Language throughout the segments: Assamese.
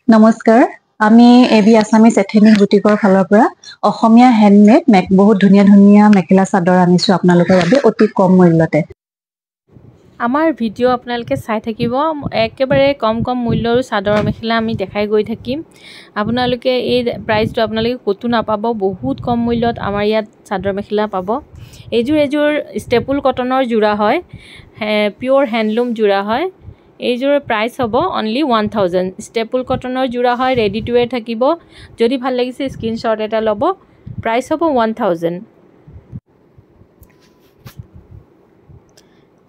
নমস্কাৰ আমি এবি আসামিজ এথেনিক বুটিকৰ ফালৰ পৰা অসমীয়া হেণ্ডমেড বহুত ধুনীয়া ধুনীয়া মেখেলা চাদৰ আনিছো আপোনালোকৰ বাবে অতি কম মূল্যতে আমাৰ ভিডিঅ' আপোনালোকে চাই থাকিব একেবাৰে কম মূল্যৰ চাদৰ মেখেলা আমি দেখাই গৈ থাকিম আপোনালোকে এই প্ৰাইচটো আপোনালোকে কতো নাপাব বহুত কম মূল্যত আমাৰ ইয়াত চাদৰ মেখেলা পাব এইযোৰ ষ্টেপুল কটনৰ জোৰা হয় পিওৰ হ্যান্ডলুম জোৰা হয় এইযোৰ প্ৰাইস হ'ব অনলি 1000 ষ্টেপুল কটনৰ জোৰা হয় ৰেডি টু ওয়্যাৰ থাকিব যদি ভাল লাগিছে স্ক্ৰিনশ্বট এটা ল'ব প্ৰাইস হ'ব 1000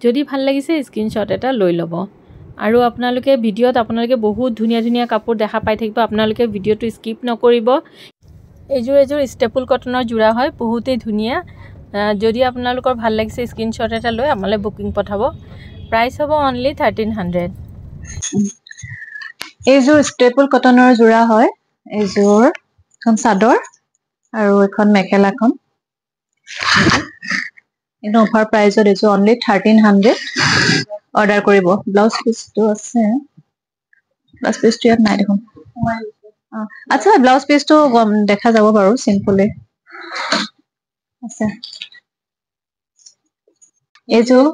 যদি ভাল লাগিছে স্ক্ৰিনশ্বট এটা লৈ ল'ব আৰু আপোনালোকে ভিডিঅ'ত আপোনালোকে বহুত ধুনীয়া ধুনীয়া কাপোৰ দেখা পাই থাকিব আপোনালোকে ভিডিঅ'টো স্কিপ নকৰিব এইযোৰ ষ্টেপুল কটনৰ জোৰা হয় বহুতেই ধুনীয়া যদি আপোনালোকৰ ভাল লাগিছে স্ক্ৰিনশ্বট এটা লৈ আমালৈ বুকিং পঠাব প্ৰাইস হ'ব অনলি 1300 এইযোৰ ষ্টেপুল কটনৰ জোৰা হয় এইযোৰ এখন চাদৰ আৰু এখন মেখেলাখন ইনো অফাৰ প্ৰাইসত এইযোৰ অনলি 1300 অৰ্ডাৰ কৰিব ব্লাউজ পিসটো আছে ব্লাউজ পিসটো ইয়াত নাই দেখোন আচ্ছা ব্লাউজ পিসটো দেখা যাব বাৰু সিম্পলে আছে এইযোৰ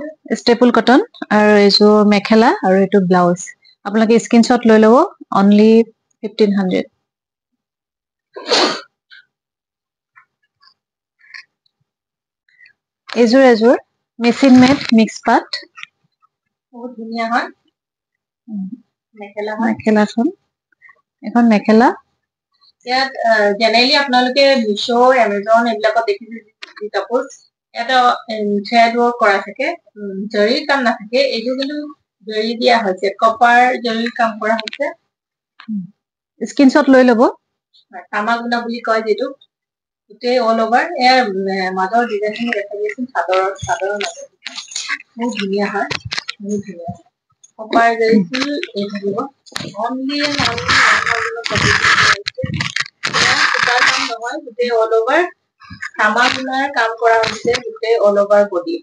ষ্টেপুল কটন আৰু এইযোৰ মেখেলা আৰু এইটো ব্লাউজ আপোনালোকে স্ক্ৰিনশ্বট লৈ ল'ব অনলি 1500 এইযোৰ মেচিন মেড মিক্স পাট বহুত ধুনীয়া হয় মেখেলাখন এখন মেখেলা ইয়াত জেনেৰেলি আপোনালোকে মিশো এমাজন এইবিলাকত দেখিছে কাপোৰ এটা থ্ৰেড ওয়াৰ্ক কৰা থাকে জৰি কাম নাথাকে এইটো কিন্তু জৰি দিয়া হৈছে কপাৰ জৰি কাম কৰা হৈছে স্ক্ৰিনশ্বট লৈ ল'ব তামাগুনা বুলি কয় যেটো গোটেই অল ওভাৰ এৰ মাজৰ ডিজাইনখিনি দেখা দিয়েচোন চাদৰৰ মাজত বহুত ধুনীয়া হয় বহুত ধুনীয়া কপাৰ জৰি ফুল এই থাকিব অনলি নহয় গোটেই অল ওভাৰ তামাগুনাৰ কাম কৰা হৈছে গোটেই অল ওভাৰ বডি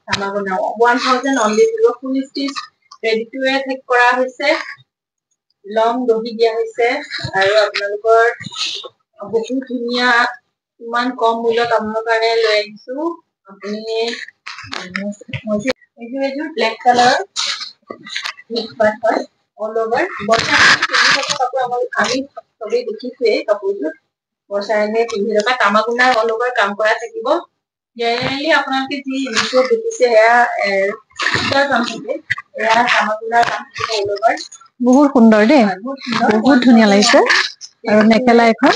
তামাগুনা 1000 অনলি দিব full stitch ready to wear take কৰা হৈছে লং দহি দিয়া হৈছে আৰু আপোনালোকৰ বহুত ধুনীয়া ইমান কম মূল্যত আপোনালোকৰ কাৰণে লৈ আহিছো আপুনি এইযোৰ ব্লেক কালাৰ মিক্স পাট হয় অল ওভাৰ বৰ্ষাৰাণী আমি সবেই দেখিছোৱে কাপোৰযোৰ বৰ্ষাৰাণীয়ে পিন্ধি থকা তামাগুনাৰ অল ওভাৰ কাম কৰা থাকিব জেনেৰেলি আপোনালোকে যি ভিডিঅ' দেখিছে এয়া কাম থাকে এয়া তামাগুনাৰ কাম থাকে অল ওভাৰ বহুত সুন্দৰ দেই বহুত ধুনীয়া লাগিছে আৰু মেখেলা এখন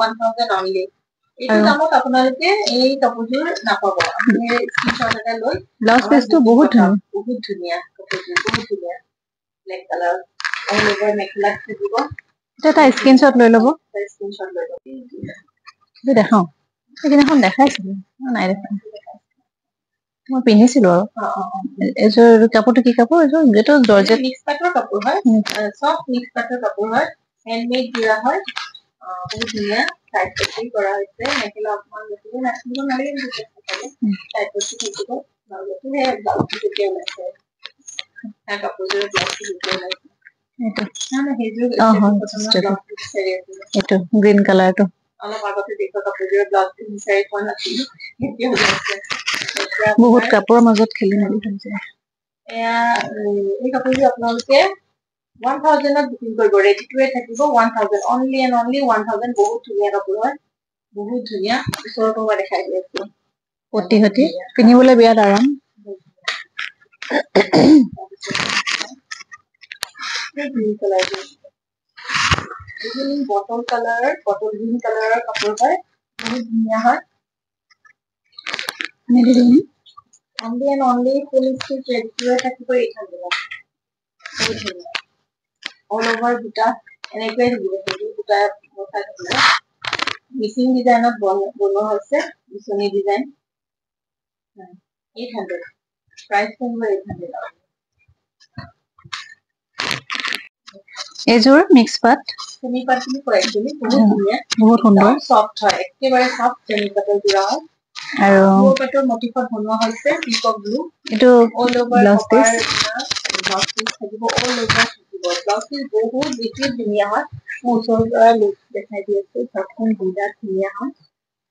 1000 অনলি এইটো দামত আপোনালোকে এই কাপোৰযোৰ নাপাব আপুনি স্ক্ৰিনশ্বট এটা লৈ ব্লাউজ পিসটো বহুত ধুনীয়া কাপোৰযোৰ বহুত ধুনীয়া ব্লেক কালাৰ অল ওভাৰ মেখেলা থাকিব এটা স্ক্ৰিনশ্বট লৈ ল'ব স্ক্ৰিনশ্বট লৈ ল'ব দেখাও এইদিনাখন দেখাইছিলো নাই দেখা মই পিন্ধিছিলো আৰু এইযোৰ কাপোৰটো কি কাপোৰ এইযোৰ যেটো জৰ্জেট মিক্স পাটৰ কাপোৰ হয় সব মিক্স পাটৰ কাপোৰ হয় হ্যান্ডমেড জোৰা হয় বহুত ধুনীয়া টাইট পটি কৰা হৈছে মেখেলা অকমান বেছিব নালাগে টাইট পটি থাকিব ব্লাউজটো হে ব্লাউজটো তেতিয়া ওলাইছে তাৰ কাপোৰযোৰ ব্লাউজটো তেতিয়া ওলাইছে এইটো গ্ৰীন কালাৰটো অলপ আগতে দেখুৱা কাপোৰযোৰ ব্লাউজটো বিচাৰি পোৱা নাছিলো এতিয়া ওলাইছে বহুত কাপোৰৰ মাজত খেলি মেলি হৈছে এয়া এই কাপোৰযোৰ আপোনালোকে 1000 বুকিং কৰিব ৰেডি টু ওয়্যাৰ থাকিব 1000 অনলি এণ্ড অনলি 1000 বহুত ধুনীয়া কাপোৰ হয় বহুত ধুনীয়া ওচৰৰ পৰা দেখাই দি আছো পটি হটি পিন্ধিবলৈ বিৰাট আৰাম green colour bottle colour bottle green কালাৰৰ কাপোৰ হয় বহুত ধুনীয়া হয় only and only full stitch ready to where থাকিব 800 বহুত ধুনীয়া অল ওভাৰ বুটা এনেকৈ দিব বুটা বসাই থাকিব মিচিং ডিজাইনত বনোৱা হৈছে মিচনি ডিজাইন 800 প্ৰাইস হ'ব 800 এইযোৰ মিক্স পাট সেমি পাট বুলি কয় একচুয়ালি বহুত ধুনীয়া বহুত সুন্দৰ সফট হয় একেবাৰে সফট সেমি পাটৰ জোৰা হয় আৰু পাটৰ মটিফত বনোৱা হৈছে পিকক ব্লু এটো অল ওভাৰ ব্লাউজ পিস থাকিব অল ওভাৰ থাকিব ব্লাউজ পিচ বহুত বেছি ধুনীয়া হয় ওচৰৰ পৰা লুক দেখাই দি আছো চবখন বিৰাট ধুনীয়া হয়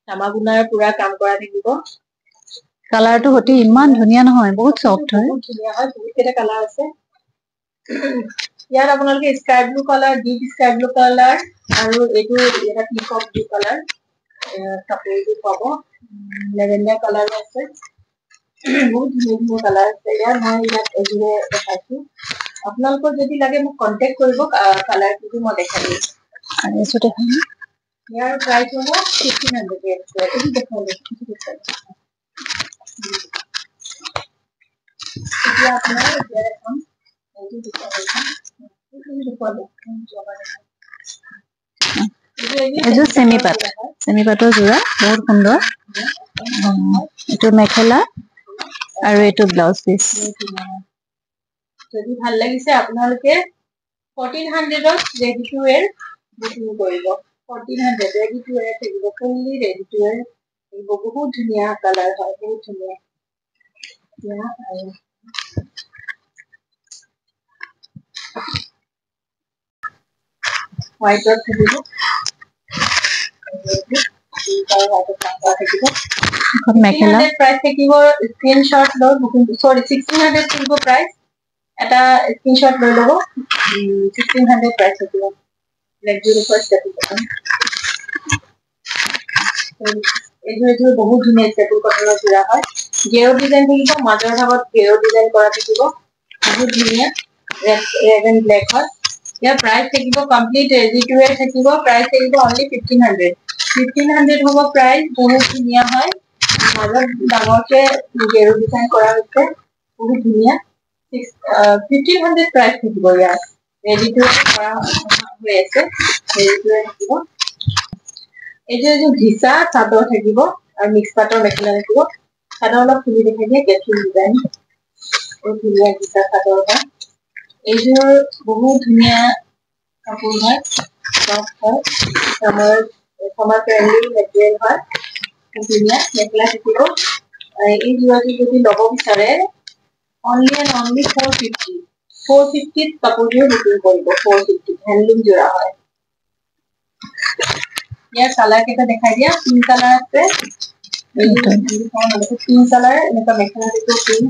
তামাগুনাৰ পুৰা কাম কৰা থাকিব কালাৰটো হতি ইমান ধুনীয়া নহয় বহুত সফট হয় বহুত ধুনীয়া হয় বহুত কেইটা কালাৰ আছে ইয়াত আপোনালোকে sky blue colour deep sky blue colour আৰু এইটো এটা পিকক ব্লু কালাৰ কাপোৰটো পাব লেভেণ্ডাৰ কালাৰ আছে বহুত ধুনীয়া কালাৰ আছে ইয়াৰ মই ইয়াত এযোৰে দেখাইছো আপোনালোকৰ যদি লাগে মোক কন্টেক্ট কৰিব কালাৰটো মই দেখাই দিম আৰু এযোৰ দেখাম ইয়াৰ প্ৰাইচ হ'ব 1500 এইটো দেখাই এতিয়া আপোনাৰ এতিয়া দেখাম এইটো এযোৰ চেমি পাটৰ যোৰা বহুত সুন্দৰ এইটো মেখেলা আৰু এইটো ব্লাউজ পিচ যদি ভাল লাগিছে আপোনালোকে 1400ত ৰেডি টু ওয়্যাৰ বুকিং কৰিব 1400 ৰেডি টু ওয়্যাৰ থাকিব ফুললি ৰেডি টু ওয়্যাৰ থাকিব বহুত ধুনীয়া কালাৰ হয় বহুত ধুনীয়া হোৱাইটত থাকিব মেখেলা প্ৰাইচ থাকিব স্ক্ৰীনশ্বট লৈ বুকিং সৰি 1600 থাকিব প্ৰাইচ এটা স্ক্ৰীনশ্বট লৈ ল'ব 1600 প্ৰাইচ থাকিব লেগজুৰি ফাৰ্ষ্ট এপিসোড এইযোৰ বহুত ধুনীয়া টেবুল কটনৰ যোৰা হয় গেৰ ডিজাইন থাকিব মাজৰ ভাগত গেৰ ডিজাইন কৰা থাকিব বহুত ধুনীয়া ৰেড এণ্ড ব্লেক হয় ইয়াৰ প্ৰাইচ থাকিব কমপ্লিট ৰেডি টু ওয়্যাৰ থাকিব প্ৰাইচ থাকিব অনলি 1500 হ'ব প্ৰাইচ বহুত ধুনীয়া হয় মাজত ডাঙৰকে গেৰ ডিজাইন কৰা হৈছে বহুত ধুনীয়া 1500 প্ৰাইচ থাকিব ইয়াৰ ৰেডি টু ওয়্যাৰ কৰা হৈ আছে ৰেডি টু ওয়্যাৰ থাকিব এইযোৰ ঘিচা চাদৰ থাকিব আৰু মিক্স পাটৰ মেখেলা থাকিব চাদৰ অলপ খুলি দেখাই দিয়ে কেট্ৰিন ডিজাইন বহুত ধুনীয়া ঘিচা চাদৰ হয় এইযোৰ বহুত ধুনীয়া কাপোৰ হয় সমাৰ ফ্ৰেণ্ডলি মেটেৰিয়েল হয় ধুনীয়া মেখেলা থাকিব এই যোৰাটো যদি ল'ব বিচাৰে অনলি এণ্ড অনলি 450 কাপোৰযোৰ বুকিং কৰিব 450 হেণ্ডলুম যোৰা হয় ইয়াৰ কালাৰ কেইটা দেখাই দিয়া পিংক কালাৰ আছে পিংক কালাৰ এনেকুৱা মেখেলা থাকিব পিংক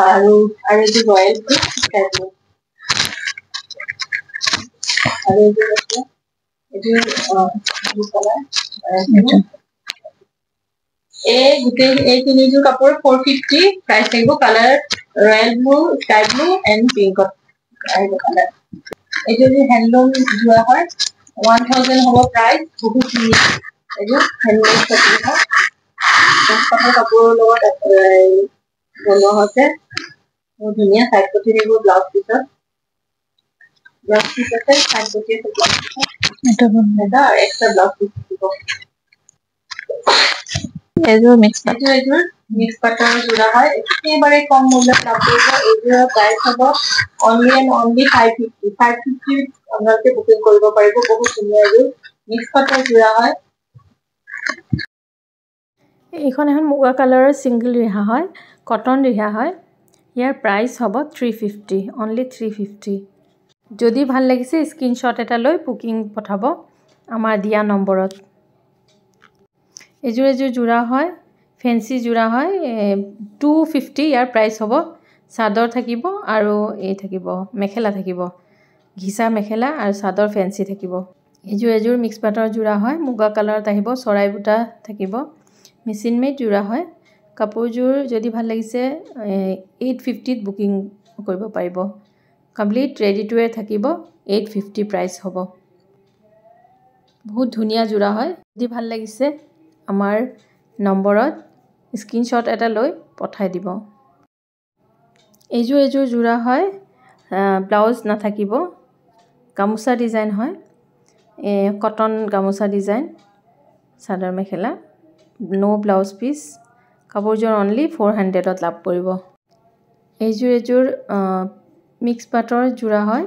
আৰু এইটো ৰয়েল ব্লু আৰু এইযোৰ আছে এইযোৰ ব্লু কালাৰ এই তিনিযোৰ কাপোৰ 450 প্ৰাইচ থাকিব colour royal blue sky blue and পিংকত আহিব কালাৰ এইযোৰ হেণ্ডলুম যোৰা হয় 1000 হ'ব প্ৰাইচ বহুত ধুনীয়া এইযোৰ হেণ্ডলুম কাপোৰৰ লগত বনোৱা হৈছে বহুত ধুনীয়া চাইড পটি থাকিব ব্লাউজ পিচত আছে চাইড পটি আছে এটা এক্সট্ৰা ব্লাউজ পিচ থাকিব এযোৰ মিক্স পাটৰ যোৰা হয় একেবাৰে কম মূল্যত লাভ কৰিব এইযোৰৰ প্ৰাইচ হ'ব অনলি এণ্ড অনলি 550 আপোনালোকে বুকিং কৰিব পাৰিব বহুত ধুনীয়া এযোৰ মিক্স পাটৰ যোৰা হয় এইখন এখন মুগা কালাৰৰ ছিংগল ৰিহা হয় কটন ৰিহা হয় ইয়াৰ প্ৰাইচ হ'ব 350 অনলি 350 যদি ভাল লাগিছে স্ক্ৰীনশ্বট এটা লৈ বুকিং পঠাব আমাৰ দিয়া নম্বৰত এযোৰ যোৰা হয় ফেন্সি যোৰা হয় 250 ইয়াৰ প্ৰাইচ হ'ব চাদৰ থাকিব আৰু এই থাকিব মেখেলা থাকিব ঘিচা মেখেলা আৰু চাদৰ ফেন্সি থাকিব এযোৰ মিক্স পাটৰ যোৰা হয় মুগা কালাৰত আহিব চৰাই বুটা থাকিব মেচিন মেড যোৰা হয় কাপোৰযোৰ যদি ভাল লাগিছে 850ত বুকিং কৰিব পাৰিব কমপ্লিট ৰেডি টু ওয়্যাৰ থাকিব 850 প্ৰাইচ হ'ব বহুত ধুনীয়া যোৰা হয় যদি ভাল লাগিছে আমাৰ নম্বৰত স্ক্ৰীনশ্বট এটা লৈ পঠাই দিব এইযোৰ যোৰা হয় ব্লাউজ নাথাকিব গামোচা ডিজাইন হয় কটন গামোচা ডিজাইন চাদৰ মেখেলা নো ব্লাউজ পিচ কাপোৰযোৰ অনলি 400ত লাভ কৰিব এইযোৰ মিক্স পাটৰ যোৰা হয়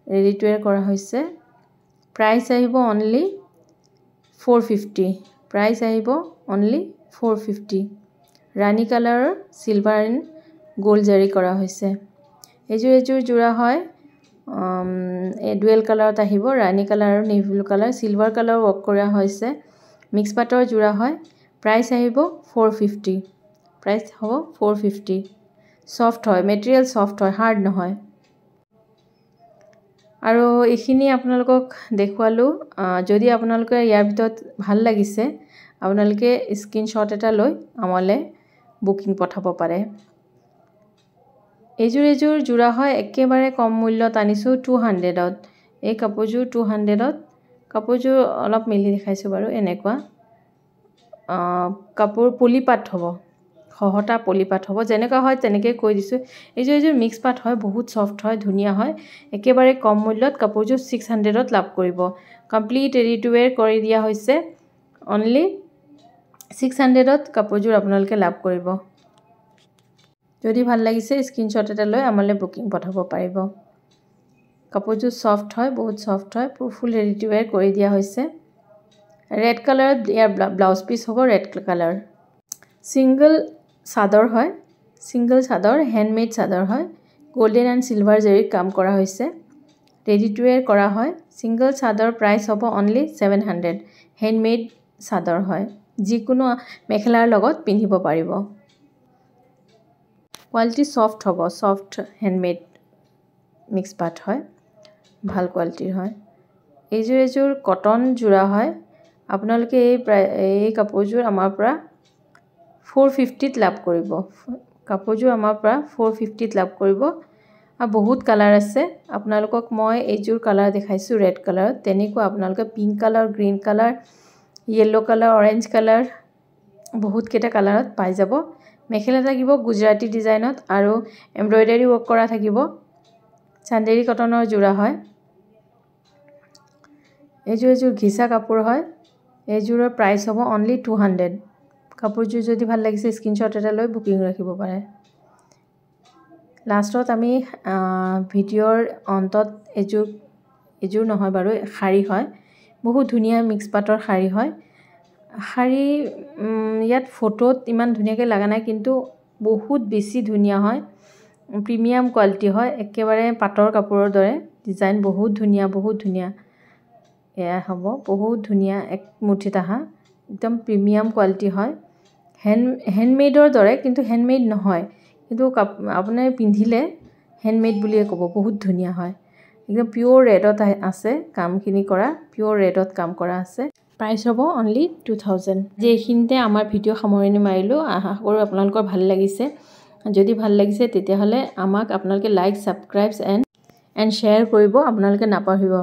ৰেডি টু ওয়্যাৰ কৰা হৈছে প্ৰাইচ আহিব অনলি 450 প্ৰাইচ আহিব অনলি 450 ৰাণী কালাৰৰ সিলভাৰ এণ্ড গোল্ড জাৰি কৰা হৈছে এইযোৰ যোৰা হয় ডুৱেল কালাৰত আহিব, ৰাণী কালাৰ আৰু navy blue colour, silver colour work কৰা হৈছে, মিক্স পাটৰ যোৰা হয়। প্ৰাইচ আহিব 450, প্ৰাইচ হ'ব 450। ছফ্ট হয়, মেটেৰিয়েল ছফ্ট হয়, হাৰ্ড নহয়। আৰু এইখিনি আপোনালোকক দেখুৱালোঁ। যদি আপোনালোকে ইয়াৰ ভিতৰত ভাল লাগিছে আপোনালোকে স্ক্ৰীনশ্বট এটা লৈ আমালৈ বুকিং পঠাব পাৰে। এইযোৰ যোৰা হয়, একেবাৰে কম মূল্যত আনিছোঁ 200ত। এই কাপোৰযোৰ 200ত। কাপোৰযোৰ অলপ মেলি দেখাইছোঁ বাৰু। এনেকুৱা কাপোৰ পলিপাট হ'ব, খহটা পলিপাট হ'ব, যেনেকুৱা হয় তেনেকৈ কৈ দিছোঁ। এইযোৰ মিক্স পাট হয়, বহুত ছফ্ট হয়, ধুনীয়া হয়। একেবাৰে কম মূল্যত কাপোৰযোৰ 600ত লাভ কৰিব। কমপ্লিট ৰেডি টু ৱেৰ কৰি দিয়া হৈছে, অনলি 600ত কাপোৰযোৰ আপোনালোকে লাভ কৰিব। যদি ভাল লাগিছে স্ক্ৰীনশ্বট এটা লৈ আমালৈ বুকিং পঠাব পাৰিব। কাপোৰযোৰ ছফ্ট হয়, বহুত ছফ্ট হয়, ফুল ৰেডি টু ৱেৰ কৰি দিয়া হৈছে। ৰেড কালাৰত ইয়াৰ ব্লাউজ পিচ হ'ব, ৰেড কালাৰ। ছিংগল চাদৰ হয়, ছিংগল চাদৰ, হেণ্ডমেড চাদৰ হয়। গোল্ডেন এণ্ড চিলভাৰ জেৰিত কাম কৰা হৈছে, ৰেডি টু ৱেৰ কৰা হয়। ছিংগল চাদৰ প্ৰাইচ হ'ব অনলি 700। হেণ্ডমেড চাদৰ হয়, যিকোনো মেখেলাৰ লগত পিন্ধিব পাৰিব। কোৱালিটি ছফ্ট হ'ব, ছফ্ট হেণ্ডমেড মিক্স পাট হয়, ভাল কোৱালিটিৰ হয়। এইযোৰ কটন যোৰা হয়। আপোনালোকে এই কাপোৰযোৰ আমাৰ পৰা 450ত লাভ কৰিব। কাপোৰযোৰ আমাৰ পৰা 450ত লাভ কৰিব। আৰু বহুত কালাৰ আছে। আপোনালোকক মই এইযোৰ কালাৰ দেখাইছোঁ ৰেড কালাৰত, তেনেকুৱা আপোনালোকে pink colour, green colour, yellow' colour, orange colour, বহুতকেইটা কালাৰত পাই যাব। মেখেলা থাকিব গুজৰাটী ডিজাইনত আৰু এমব্ৰইডাৰী ৱৰ্ক কৰা থাকিব। চান্দেৰী কটনৰ যোৰা হয়। এইযোৰ ঘিচা কাপোৰ হয়। এইযোৰৰ প্ৰাইচ হ'ব অনলি 200। কাপোৰযোৰ যদি ভাল লাগিছে স্ক্ৰীনশ্বট এটা লৈ বুকিং ৰাখিব পাৰে। লাষ্টত আমি ভিডিঅ'ৰ অন্তত এইযোৰ নহয় বাৰু, শাৰী হয়, বহুত ধুনীয়া মিক্স পাটৰ শাৰী হয়। শাৰী ইয়াত ফটোত ইমান ধুনীয়াকৈ লগা নাই, কিন্তু বহুত বেছি ধুনীয়া হয়, প্ৰিমিয়াম কোৱালিটি হয়, একেবাৰে পাটৰ কাপোৰৰ দৰে। ডিজাইন বহুত ধুনীয়া, বহুত ধুনীয়া। এয়া হ'ব বহুত ধুনীয়া, এক মুঠিত আহা, একদম প্ৰিমিয়াম কোৱালিটি হয়। হেণ্ডমেডৰ দৰে, কিন্তু হেণ্ডমেড নহয়, কিন্তু আপুনি পিন্ধিলে হেণ্ডমেড বুলিয়ে ক'ব, বহুত ধুনীয়া হয়। একদম পিয়'ৰ ৰেডত আছে কামখিনি কৰা, পিয়'ৰ ৰেডত কাম কৰা আছে। প্ৰাইচ হ'ব অনলি 2000। যে এইখিনিতে আমাৰ ভিডিঅ' সামৰণি মাৰিলোঁ। আশা কৰোঁ আপোনালোকৰ ভাল লাগিছে। যদি ভাল লাগিছে তেতিয়াহ'লে আমাক আপোনালোকে লাইক, ছাবস্ক্ৰাইব এণ্ড শ্বেয়াৰ কৰিব আপোনালোকে নাপাহৰিব।